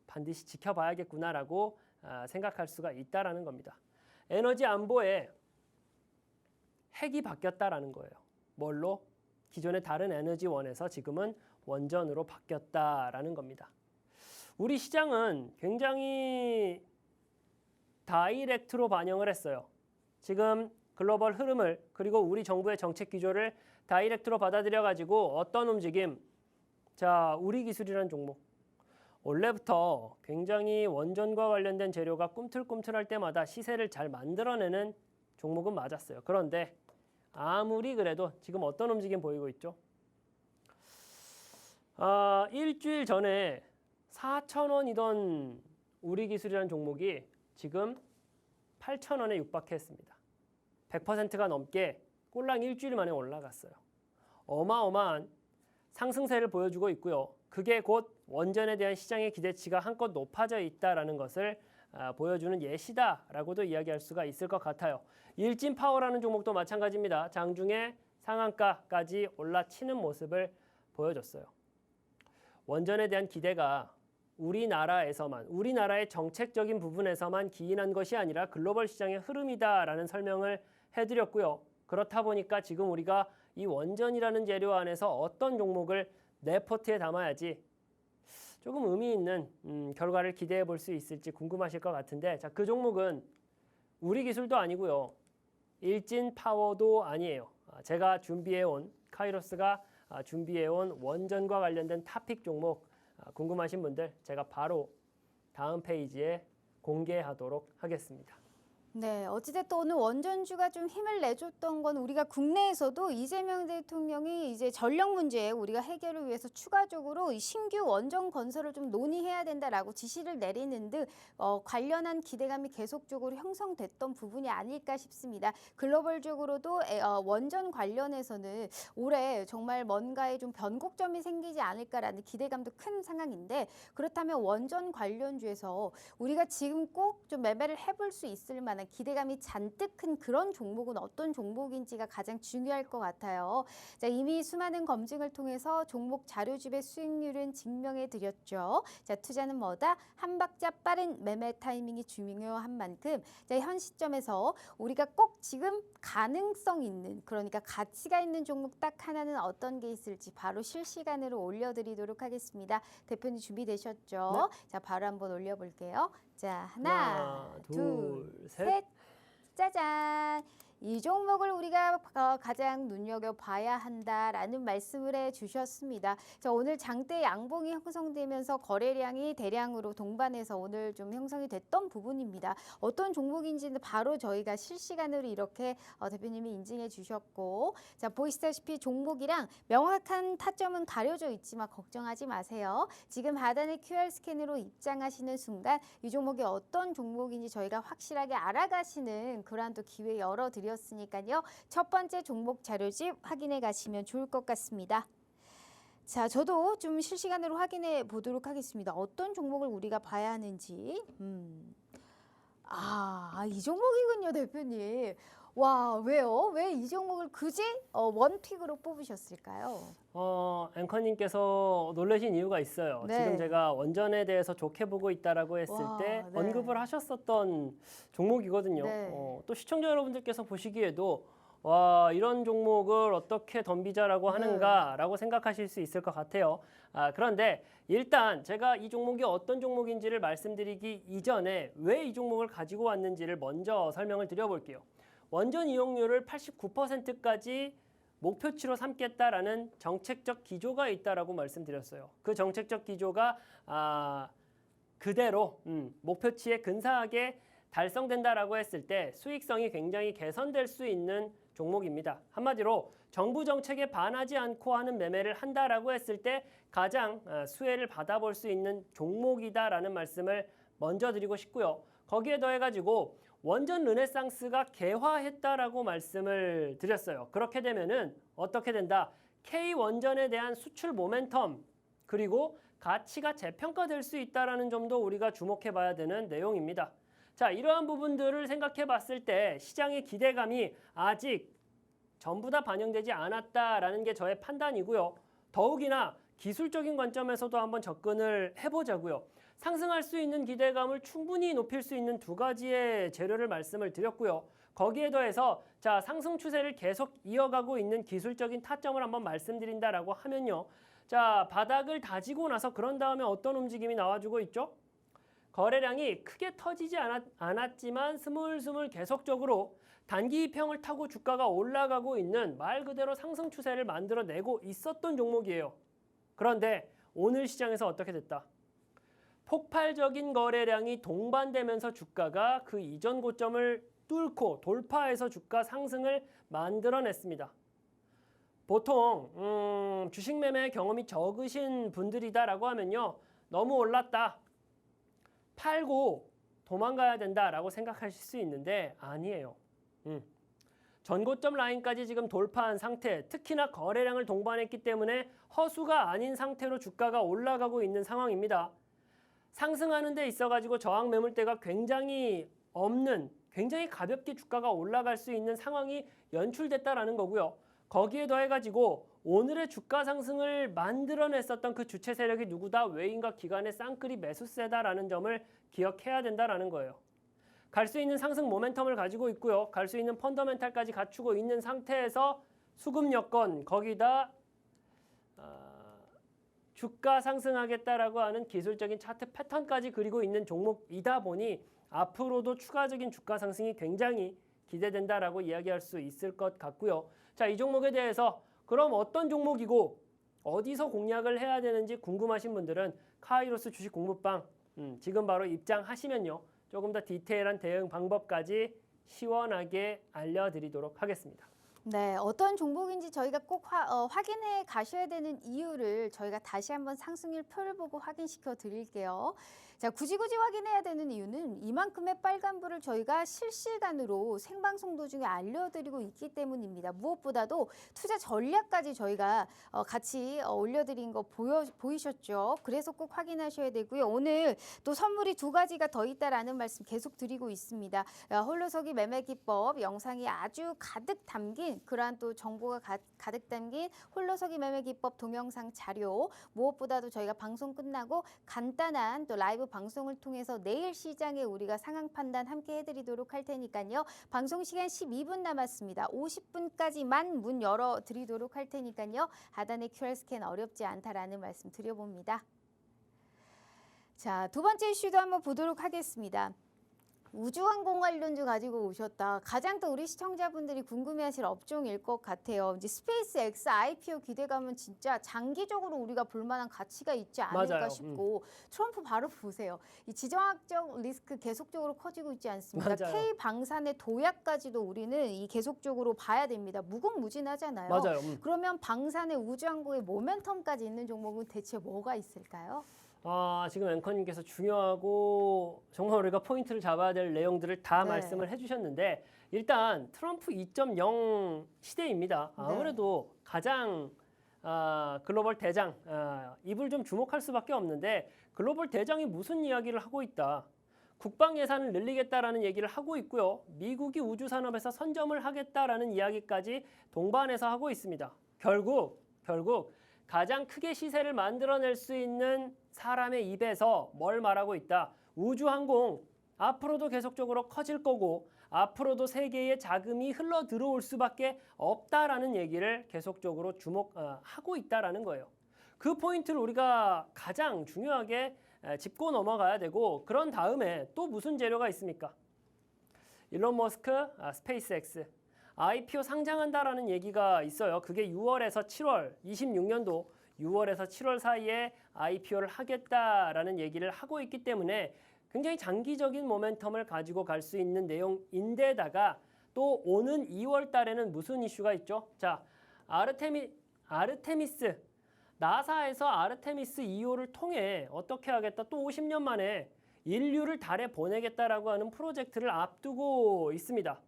반드시 지켜봐야겠구나라고 생각할 수가 있다라는 겁니다. 에너지 안보에 핵이 바뀌었다라는 거예요. 뭘로? 기존의 다른 에너지원에서 지금은 원전으로 바뀌었다라는 겁니다. 우리 시장은 굉장히 다이렉트로 반영을 했어요. 지금 글로벌 흐름을 그리고 우리 정부의 정책 기조를 다이렉트로 받아들여 가지고 어떤 움직임? 자, 우리 기술이라는 종목. 원래부터 굉장히 원전과 관련된 재료가 꿈틀꿈틀할 때마다 시세를 잘 만들어내는 종목은 맞았어요. 그런데 아무리 그래도 지금 어떤 움직임 보이고 있죠? 일주일 전에 4,000원이던 우리 기술이라는 종목이 지금 8,000원에 육박했습니다. 100%가 넘게 꼴랑 일주일 만에 올라갔어요. 어마어마한 상승세를 보여주고 있고요. 그게 곧 원전에 대한 시장의 기대치가 한껏 높아져 있다는 것을 보여주는 예시다라고도 이야기할 수가 있을 것 같아요. 일진파워라는 종목도 마찬가지입니다. 장중에 상한가까지 올라치는 모습을 보여줬어요. 원전에 대한 기대가 우리나라에서만, 우리나라의 정책적인 부분에서만 기인한 것이 아니라 글로벌 시장의 흐름이다라는 설명을 해드렸고요. 그렇다 보니까 지금 우리가 이 원전이라는 재료 안에서 어떤 종목을 내 포트에 담아야지 조금 의미 있는 결과를 기대해 볼 수 있을지 궁금하실 것 같은데, 자, 그 종목은 우리 기술도 아니고요. 일진파워도 아니에요. 제가 준비해온, 카이로스가 준비해온 원전과 관련된 탑픽 종목 궁금하신 분들 제가 바로 다음 페이지에 공개하도록 하겠습니다. 네, 어찌됐든 오늘 원전주가 좀 힘을 내줬던 건 우리가 국내에서도 이재명 대통령이 이제 전력 문제 우리가 해결을 위해서 추가적으로 이 신규 원전 건설을 좀 논의해야 된다라고 지시를 내리는 등 관련한 기대감이 계속적으로 형성됐던 부분이 아닐까 싶습니다. 글로벌적으로도 원전 관련해서는 올해 정말 뭔가에 좀 변곡점이 생기지 않을까라는 기대감도 큰 상황인데, 그렇다면 원전 관련주에서 우리가 지금 꼭 좀 매매를 해볼 수 있을 만한 만한 기대감이 잔뜩 큰 그런 종목은 어떤 종목인지가 가장 중요할 것 같아요. 자, 이미 수많은 검증을 통해서 종목 자료집의 수익률은 증명해 드렸죠. 자, 투자는 뭐다? 한 박자 빠른 매매 타이밍이 중요한 만큼 자, 현 시점에서 우리가 꼭 지금 가능성 있는, 그러니까 가치가 있는 종목 딱 하나는 어떤 게 있을지 바로 실시간으로 올려드리도록 하겠습니다. 대표님 준비되셨죠? 네. 자, 바로 한번 올려볼게요. 자, 하나, 둘, 셋. 셋. 짜잔! 이 종목을 우리가 가장 눈여겨봐야 한다라는 말씀을 해주셨습니다. 자, 오늘 장대 양봉이 형성되면서 거래량이 대량으로 동반해서 오늘 좀 형성이 됐던 부분입니다. 어떤 종목인지는 바로 저희가 실시간으로 이렇게 대표님이 인증해 주셨고, 자, 보시다시피 종목이랑 명확한 타점은 가려져 있지만 걱정하지 마세요. 지금 하단의 QR 스캔으로 입장하시는 순간 이 종목이 어떤 종목인지 저희가 확실하게 알아가시는 그러한 또 기회 열어드렸습니다. 으니까요. 첫 번째 종목 자료집 확인해 가시면 좋을 것 같습니다. 자, 저도 좀 실시간으로 확인해 보도록 하겠습니다. 어떤 종목을 우리가 봐야 하는지. 이 종목이군요, 대표님. 와, 왜요? 왜 이 종목을 굳이 원픽으로 뽑으셨을까요? 앵커님께서 놀라신 이유가 있어요. 네. 지금 제가 원전에 대해서 좋게 보고 있다라고 했을 와, 때 네. 언급을 하셨었던 종목이거든요. 네. 또 시청자 여러분들께서 보시기에도 와, 이런 종목을 어떻게 덤비자라고 하는가라고 생각하실 수 있을 것 같아요. 그런데 일단 제가 이 종목이 어떤 종목인지를 말씀드리기 이전에 왜 이 종목을 가지고 왔는지를 먼저 설명을 드려볼게요. 원전 이용률을 89%까지 목표치로 삼겠다라는 정책적 기조가 있다라고 말씀드렸어요. 그 정책적 기조가 그대로 목표치에 근사하게 달성된다라고 했을 때 수익성이 굉장히 개선될 수 있는 종목입니다. 한마디로 정부 정책에 반하지 않고 하는 매매를 한다라고 했을 때 가장 수혜를 받아볼 수 있는 종목이다라는 말씀을 먼저 드리고 싶고요. 거기에 더해가지고 원전 르네상스가 개화했다라고 말씀을 드렸어요. 그렇게 되면은 어떻게 된다? K원전에 대한 수출 모멘텀 그리고 가치가 재평가될 수 있다는 점도 우리가 주목해 봐야 되는 내용입니다. 자, 이러한 부분들을 생각해 봤을 때 시장의 기대감이 아직 전부 다 반영되지 않았다라는 게 저의 판단이고요. 더욱이나 기술적인 관점에서도 한번 접근을 해보자고요. 상승할 수 있는 기대감을 충분히 높일 수 있는 두 가지의 재료를 말씀을 드렸고요. 거기에 더해서 자, 상승 추세를 계속 이어가고 있는 기술적인 타점을 한번 말씀드린다라고 하면요. 자, 바닥을 다지고 나서 그런 다음에 어떤 움직임이 나와주고 있죠? 거래량이 크게 터지지 않았지만 스물스물 계속적으로 단기 이평을 타고 주가가 올라가고 있는 말 그대로 상승 추세를 만들어내고 있었던 종목이에요. 그런데 오늘 시장에서 어떻게 됐다? 폭발적인 거래량이 동반되면서 주가가 그 이전 고점을 뚫고 돌파해서 주가 상승을 만들어냈습니다. 보통 주식 매매 경험이 적으신 분들이다라고 하면요. 너무 올랐다. 팔고 도망가야 된다라고 생각하실 수 있는데 아니에요. 전고점 라인까지 지금 돌파한 상태, 특히나 거래량을 동반했기 때문에 허수가 아닌 상태로 주가가 올라가고 있는 상황입니다. 상승하는 데 있어가지고 저항 매물대가 굉장히 없는, 굉장히 가볍게 주가가 올라갈 수 있는 상황이 연출됐다라는 거고요. 거기에 더해가지고 오늘의 주가 상승을 만들어냈었던 그 주체 세력이 누구다? 외인과 기관의 쌍끌이 매수세다라는 점을 기억해야 된다라는 거예요. 갈 수 있는 상승 모멘텀을 가지고 있고요. 갈 수 있는 펀더멘탈까지 갖추고 있는 상태에서 수급 여건, 거기다 주가 상승하겠다라고 하는 기술적인 차트 패턴까지 그리고 있는 종목이다 보니 앞으로도 추가적인 주가 상승이 굉장히 기대된다라고 이야기할 수 있을 것 같고요. 자, 이 종목에 대해서 그럼 어떤 종목이고 어디서 공략을 해야 되는지 궁금하신 분들은 카이로스 주식 공부방 지금 바로 입장하시면요. 조금 더 디테일한 대응 방법까지 시원하게 알려드리도록 하겠습니다. 네, 어떤 종목인지 저희가 꼭 확인해 가셔야 되는 이유를 저희가 다시 한번 상승률 표를 보고 확인시켜 드릴게요. 자, 굳이 확인해야 되는 이유는 이만큼의 빨간불을 저희가 실시간으로 생방송 도중에 알려드리고 있기 때문입니다. 무엇보다도 투자 전략까지 저희가 같이 올려드린 거 보이셨죠? 그래서 꼭 확인하셔야 되고요. 오늘 또 선물이 2가지가 더 있다라는 말씀 계속 드리고 있습니다. 홀로서기 매매 기법 영상이 아주 가득 담긴 그러한 또 정보가 가득 담긴 홀로서기 매매 기법 동영상 자료, 무엇보다도 저희가 방송 끝나고 간단한 또 라이브 방송을 통해서 내일 시장에 우리가 상황 판단 함께 해드리도록 할 테니까요. 방송 시간 12분 남았습니다. 50분까지만 문 열어드리도록 할 테니까요. 하단에 QR 스캔 어렵지 않다라는 말씀 드려봅니다. 자, 2번째 이슈도 한번 보도록 하겠습니다. 우주항공 관련주 가지고 오셨다. 가장 또 우리 시청자분들이 궁금해하실 업종일 것 같아요. 이제 스페이스 X IPO 기대감은 진짜 장기적으로 우리가 볼만한 가치가 있지 않을까 맞아요. 싶고 트럼프 바로 보세요. 이 지정학적 리스크 계속적으로 커지고 있지 않습니까? 맞아요. K 방산의 도약까지도 우리는 이 계속적으로 봐야 됩니다. 무궁무진하잖아요. 맞아요. 그러면 방산의 우주항공의 모멘텀까지 있는 종목은 대체 뭐가 있을까요? 지금 앵커님께서 중요하고 정말 우리가 포인트를 잡아야 될 내용들을 다 네. 말씀을 해주셨는데 일단 트럼프 2.0 시대입니다. 아무래도 가장 글로벌 대장, 입을 좀 주목할 수밖에 없는데 글로벌 대장이 무슨 이야기를 하고 있다. 국방 예산을 늘리겠다라는 얘기를 하고 있고요. 미국이 우주 산업에서 선점을 하겠다라는 이야기까지 동반해서 하고 있습니다. 결국 가장 크게 시세를 만들어낼 수 있는 사람의 입에서 뭘 말하고 있다. 우주항공 앞으로도 계속적으로 커질 거고 앞으로도 세계에 자금이 흘러 들어올 수밖에 없다라는 얘기를 계속적으로 주목하고 있다라는 거예요. 그 포인트를 우리가 가장 중요하게 짚고 넘어가야 되고 그런 다음에 또 무슨 재료가 있습니까? 일론 머스크, 스페이스X IPO 상장한다라는 얘기가 있어요. 그게 6월에서 7월, 26년도 6월에서 7월 사이에 IPO를 하겠다라는 얘기를 하고 있기 때문에 굉장히 장기적인 모멘텀을 가지고 갈 수 있는 내용인데다가 또 오는 2월 달에는 무슨 이슈가 있죠? 자, 아르테미스, 나사에서 아르테미스 2호를 통해 어떻게 하겠다? 또 50년 만에 인류를 달에 보내겠다라고 하는 프로젝트를 앞두고 있습니다.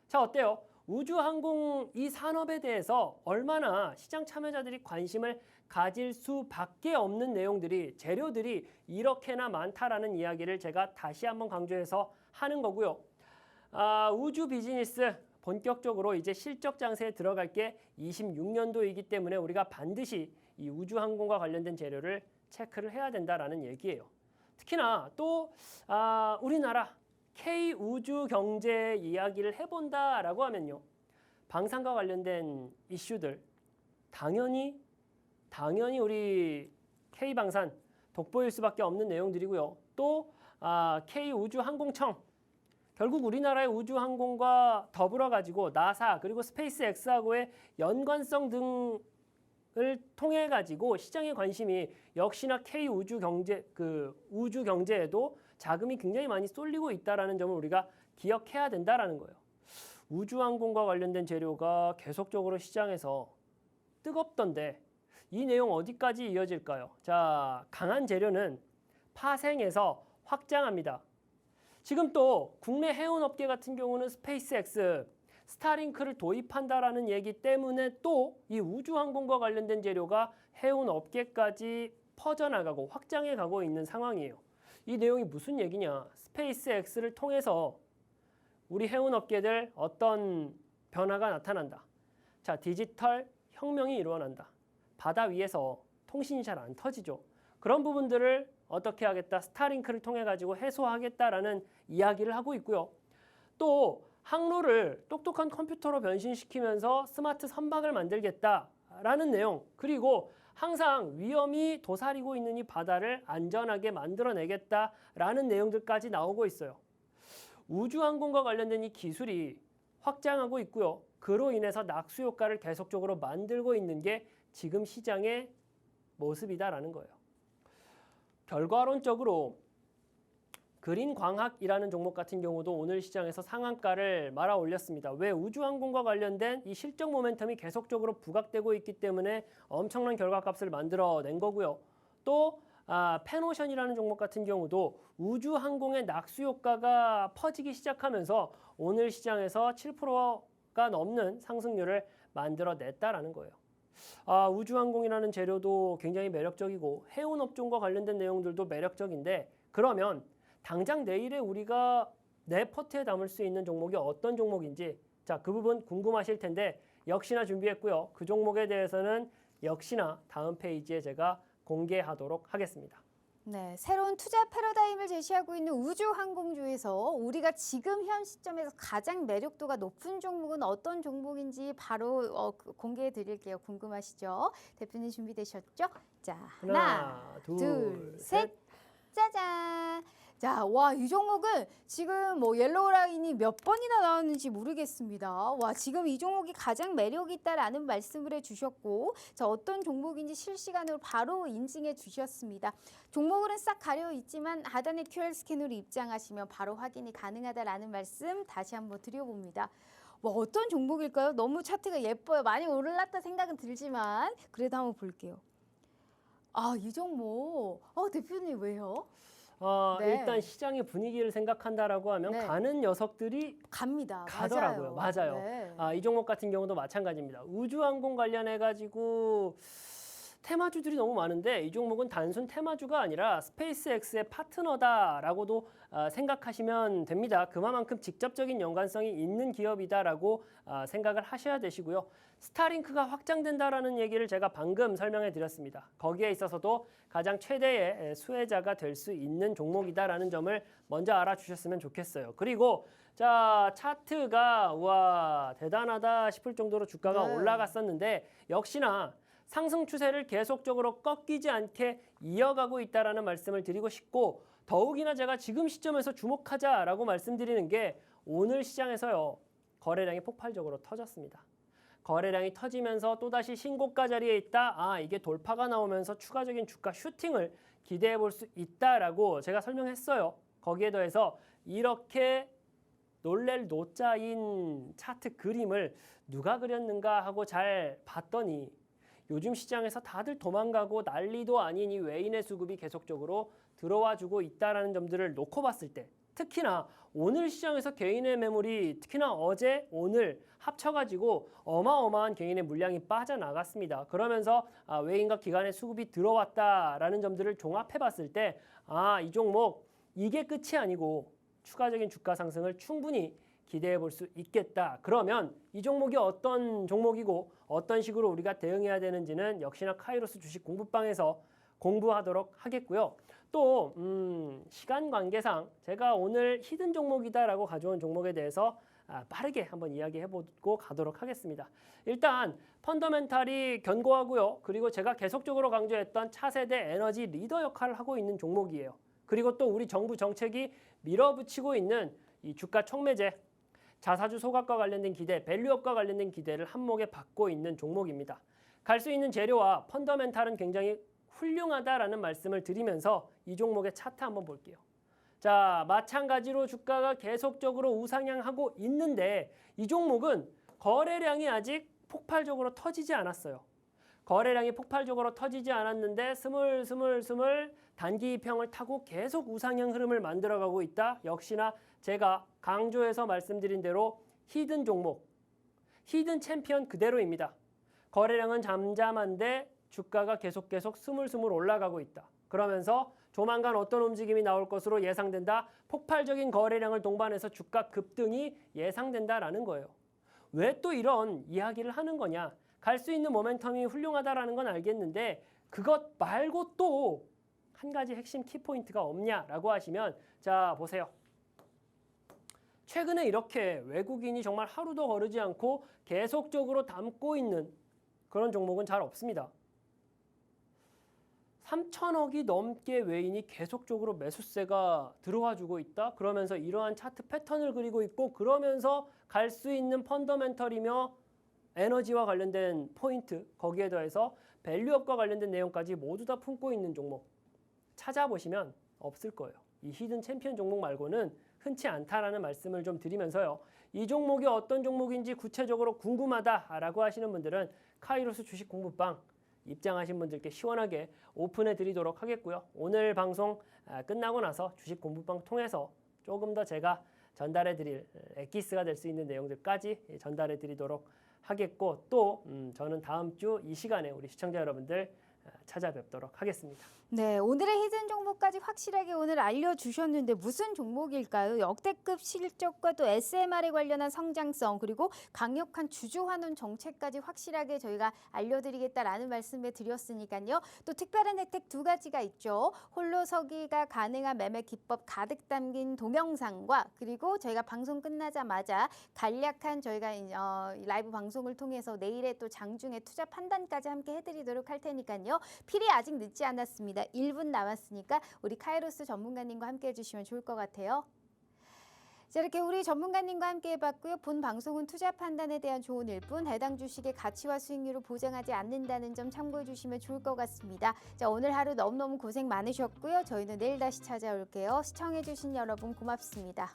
자, 어때요? 우주항공 이 산업에 대해서 얼마나 시장 참여자들이 관심을 가질 수밖에 없는 내용들이 재료들이 이렇게나 많다라는 이야기를 제가 다시 한번 강조해서 하는 거고요. 우주 비즈니스 본격적으로 이제 실적 장세에 들어갈 게 26년도이기 때문에 우리가 반드시 이 우주항공과 관련된 재료를 체크를 해야 된다라는 얘기예요. 특히나 또 우리나라 K 우주 경제 이야기를 해본다라고 하면요. 방산과 관련된 이슈들 당연히 우리 K 방산 돋보일 수밖에 없는 내용들이고요. 또 K 우주 항공청 결국 우리나라의 우주 항공과 더불어 가지고 나사 그리고 스페이스X하고의 연관성 등을 통해 가지고 시장의 관심이 역시나 K 우주 경제 우주 경제에도 자금이 굉장히 많이 쏠리고 있다라는 점을 우리가 기억해야 된다라는 거예요. 우주항공과 관련된 재료가 계속적으로 시장에서 뜨겁던데 이 내용 어디까지 이어질까요? 자, 강한 재료는 파생해서 확장합니다. 지금 또 국내 해운업계 같은 경우는 스페이스X, 스타링크를 도입한다라는 얘기 때문에 또 이 우주항공과 관련된 재료가 해운업계까지 퍼져나가고 확장해 가고 있는 상황이에요. 이 내용이 무슨 얘기냐? 스페이스X를 통해서 우리 해운업계들 어떤 변화가 나타난다. 자, 디지털 혁명이 일어난다. 바다 위에서 통신이 잘 안 터지죠. 그런 부분들을 어떻게 하겠다? 스타링크를 통해 가지고 해소하겠다라는 이야기를 하고 있고요. 또 항로를 똑똑한 컴퓨터로 변신시키면서 스마트 선박을 만들겠다라는 내용. 그리고 항상 위험이 도사리고 있는 이 바다를 안전하게 만들어내겠다라는 내용들까지 나오고 있어요. 우주항공과 관련된 이 기술이 확장하고 있고요. 그로 인해서 낙수 효과를 계속적으로 만들고 있는 게 지금 시장의 모습이다라는 거예요. 결과론적으로 그린광학이라는 종목 같은 경우도 오늘 시장에서 상한가를 말아 올렸습니다. 왜? 우주항공과 관련된 이 실적 모멘텀이 계속적으로 부각되고 있기 때문에 엄청난 결과값을 만들어낸 거고요. 또 펜오션이라는 종목 같은 경우도 우주항공의 낙수 효과가 퍼지기 시작하면서 오늘 시장에서 7%가 넘는 상승률을 만들어냈다라는 거예요. 우주항공이라는 재료도 굉장히 매력적이고 해운업종과 관련된 내용들도 매력적인데, 그러면 당장 내일에 우리가 내 포트에 담을 수 있는 종목이 어떤 종목인지, 자, 그 부분 궁금하실 텐데 역시나 준비했고요. 그 종목에 대해서는 역시나 다음 페이지에 제가 공개하도록 하겠습니다. 네, 새로운 투자 패러다임을 제시하고 있는 우주항공주에서 우리가 지금 현 시점에서 가장 매력도가 높은 종목은 어떤 종목인지 바로 공개해 드릴게요. 궁금하시죠? 대표님 준비되셨죠? 자, 하나, 둘, 셋. 짜잔! 자, 와, 이 종목은 지금 뭐 옐로우 라인이 몇 번이나 나왔는지 모르겠습니다. 와, 지금 이 종목이 가장 매력 있다라는 말씀을 해주셨고, 자, 어떤 종목인지 실시간으로 바로 인증해 주셨습니다. 종목은 싹 가려 있지만 하단의 QR 스캔으로 입장하시면 바로 확인이 가능하다라는 말씀 다시 한번 드려봅니다. 와, 어떤 종목일까요? 너무 차트가 예뻐요. 많이 올랐다 생각은 들지만 그래도 한번 볼게요. 이 종목. 대표님 왜요? 네. 일단 시장의 분위기를 생각한다라고 하면 네. 가는 녀석들이 갑니다. 가더라고요. 맞아요. 네. 이 종목 같은 경우도 마찬가지입니다. 우주항공 관련해가지고 테마주들이 너무 많은데 이 종목은 단순 테마주가 아니라 스페이스X의 파트너다라고도 생각하시면 됩니다. 그만큼 직접적인 연관성이 있는 기업이다라고 생각을 하셔야 되시고요. 스타링크가 확장된다라는 얘기를 제가 방금 설명해 드렸습니다. 거기에 있어서도 가장 최대의 수혜자가 될 수 있는 종목이다라는 점을 먼저 알아주셨으면 좋겠어요. 그리고 자, 차트가 와 대단하다 싶을 정도로 주가가 네. 올라갔었는데 역시나 상승 추세를 계속적으로 꺾이지 않게 이어가고 있다라는 말씀을 드리고 싶고, 더욱이나 제가 지금 시점에서 주목하자라고 말씀드리는 게 오늘 시장에서요. 거래량이 폭발적으로 터졌습니다. 거래량이 터지면서 또다시 신고가 자리에 있다. 이게 돌파가 나오면서 추가적인 주가 슈팅을 기대해 볼 수 있다라고 제가 설명했어요. 거기에 더해서 이렇게 놀랄 노자인 차트 그림을 누가 그렸는가 하고 잘 봤더니 요즘 시장에서 다들 도망가고 난리도 아닌 이 외인의 수급이 계속적으로 들어와 주고 있다는 점들을 놓고 봤을 때, 특히나 오늘 시장에서 개인의 매물이 특히나 어제 오늘 합쳐가지고 어마어마한 개인의 물량이 빠져나갔습니다. 그러면서 외인과 기관의 수급이 들어왔다라는 점들을 종합해 봤을 때 이 종목 이게 끝이 아니고 추가적인 주가 상승을 충분히 기대해 볼 수 있겠다. 그러면 이 종목이 어떤 종목이고 어떤 식으로 우리가 대응해야 되는지는 역시나 카이로스 주식 공부방에서 공부하도록 하겠고요. 또 시간 관계상 제가 오늘 히든 종목이다라고 가져온 종목에 대해서 빠르게 한번 이야기해보고 가도록 하겠습니다. 일단 펀더멘탈이 견고하고요. 그리고 제가 계속적으로 강조했던 차세대 에너지 리더 역할을 하고 있는 종목이에요. 그리고 또 우리 정부 정책이 밀어붙이고 있는 이 주가 촉매제, 자사주 소각과 관련된 기대, 밸류업과 관련된 기대를 한몫에 받고 있는 종목입니다. 갈 수 있는 재료와 펀더멘탈은 굉장히 훌륭하다라는 말씀을 드리면서 이 종목의 차트 한번 볼게요. 자, 마찬가지로 주가가 계속적으로 우상향하고 있는데 이 종목은 거래량이 아직 폭발적으로 터지지 않았어요. 거래량이 폭발적으로 터지지 않았는데 스물스물 단기 이평을 타고 계속 우상향 흐름을 만들어가고 있다. 역시나 제가 강조해서 말씀드린 대로 히든 종목, 히든 챔피언 그대로입니다. 거래량은 잠잠한데 주가가 계속 스물스물 올라가고 있다. 그러면서 조만간 어떤 움직임이 나올 것으로 예상된다. 폭발적인 거래량을 동반해서 주가 급등이 예상된다라는 거예요. 왜 또 이런 이야기를 하는 거냐? 갈 수 있는 모멘텀이 훌륭하다라는 건 알겠는데 그것 말고 또 한 가지 핵심 키포인트가 없냐라고 하시면 자 보세요. 최근에 이렇게 외국인이 정말 하루도 거르지 않고 계속적으로 담고 있는 그런 종목은 잘 없습니다. 3천억이 넘게 외인이 계속적으로 매수세가 들어와 주고 있다. 그러면서 이러한 차트 패턴을 그리고 있고 그러면서 갈 수 있는 펀더멘털이며 에너지와 관련된 포인트, 거기에 더해서 밸류업과 관련된 내용까지 모두 다 품고 있는 종목 찾아보시면 없을 거예요. 이 히든 챔피언 종목 말고는 흔치 않다라는 말씀을 좀 드리면서요. 이 종목이 어떤 종목인지 구체적으로 궁금하다라고 하시는 분들은 카이로스 주식 공부방 입장하신 분들께 시원하게 오픈해 드리도록 하겠고요. 오늘 방송 끝나고 나서 주식 공부방 통해서 조금 더 제가 전달해 드릴 엑기스가 될 수 있는 내용들까지 전달해 드리도록 하겠고 또 저는 다음 주 이 시간에 우리 시청자 여러분들 찾아뵙도록 하겠습니다. 네, 오늘의 히든 종목까지 확실하게 오늘 알려주셨는데 무슨 종목일까요? 역대급 실적과 또 SMR에 관련한 성장성 그리고 강력한 주주 환원 정책까지 확실하게 저희가 알려드리겠다라는 말씀을 드렸으니까요. 또 특별한 혜택 두 가지가 있죠. 홀로서기가 가능한 매매 기법 가득 담긴 동영상과 그리고 저희가 방송 끝나자마자 간략한 저희가 라이브 방송을 통해서 내일의 또 장중에 투자 판단까지 함께 해드리도록 할 테니까요. 필히 아직 늦지 않았습니다. 1분 남았으니까 우리 카이로스 전문가님과 함께 해주시면 좋을 것 같아요. 자, 이렇게 우리 전문가님과 함께 해봤고요. 본 방송은 투자 판단에 대한 조언일 뿐 해당 주식의 가치와 수익률을 보장하지 않는다는 점 참고해 주시면 좋을 것 같습니다. 자, 오늘 하루 너무너무 고생 많으셨고요. 저희는 내일 다시 찾아올게요. 시청해 주신 여러분 고맙습니다.